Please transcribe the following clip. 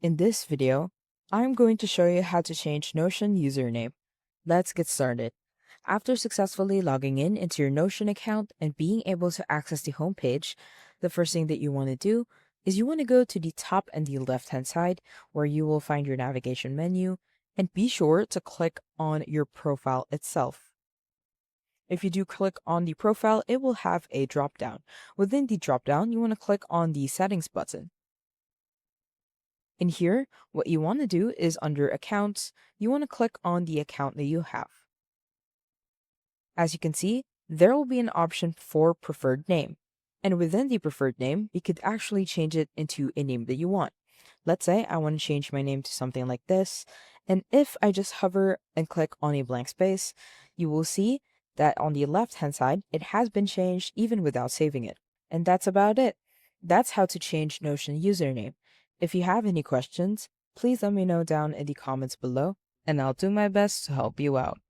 In this video, I'm going to show you how to change Notion username. Let's get started. After successfully logging in into your Notion account and being able to access the homepage, the first thing that you want to do is you want to go to the top and the left-hand side where you will find your navigation menu and be sure to click on your profile itself. If you do click on the profile, it will have a drop-down. Within the drop-down, you want to click on the settings button. In here, what you want to do is under accounts, you want to click on the account that you have. As you can see, there will be an option for preferred name. And within the preferred name, you could actually change it into a name that you want. Let's say I want to change my name to something like this. And if I just hover and click on a blank space, you will see that on the left hand side, it has been changed even without saving it. And that's about it. That's how to change Notion username. If you have any questions, please let me know down in the comments below, and I'll do my best to help you out.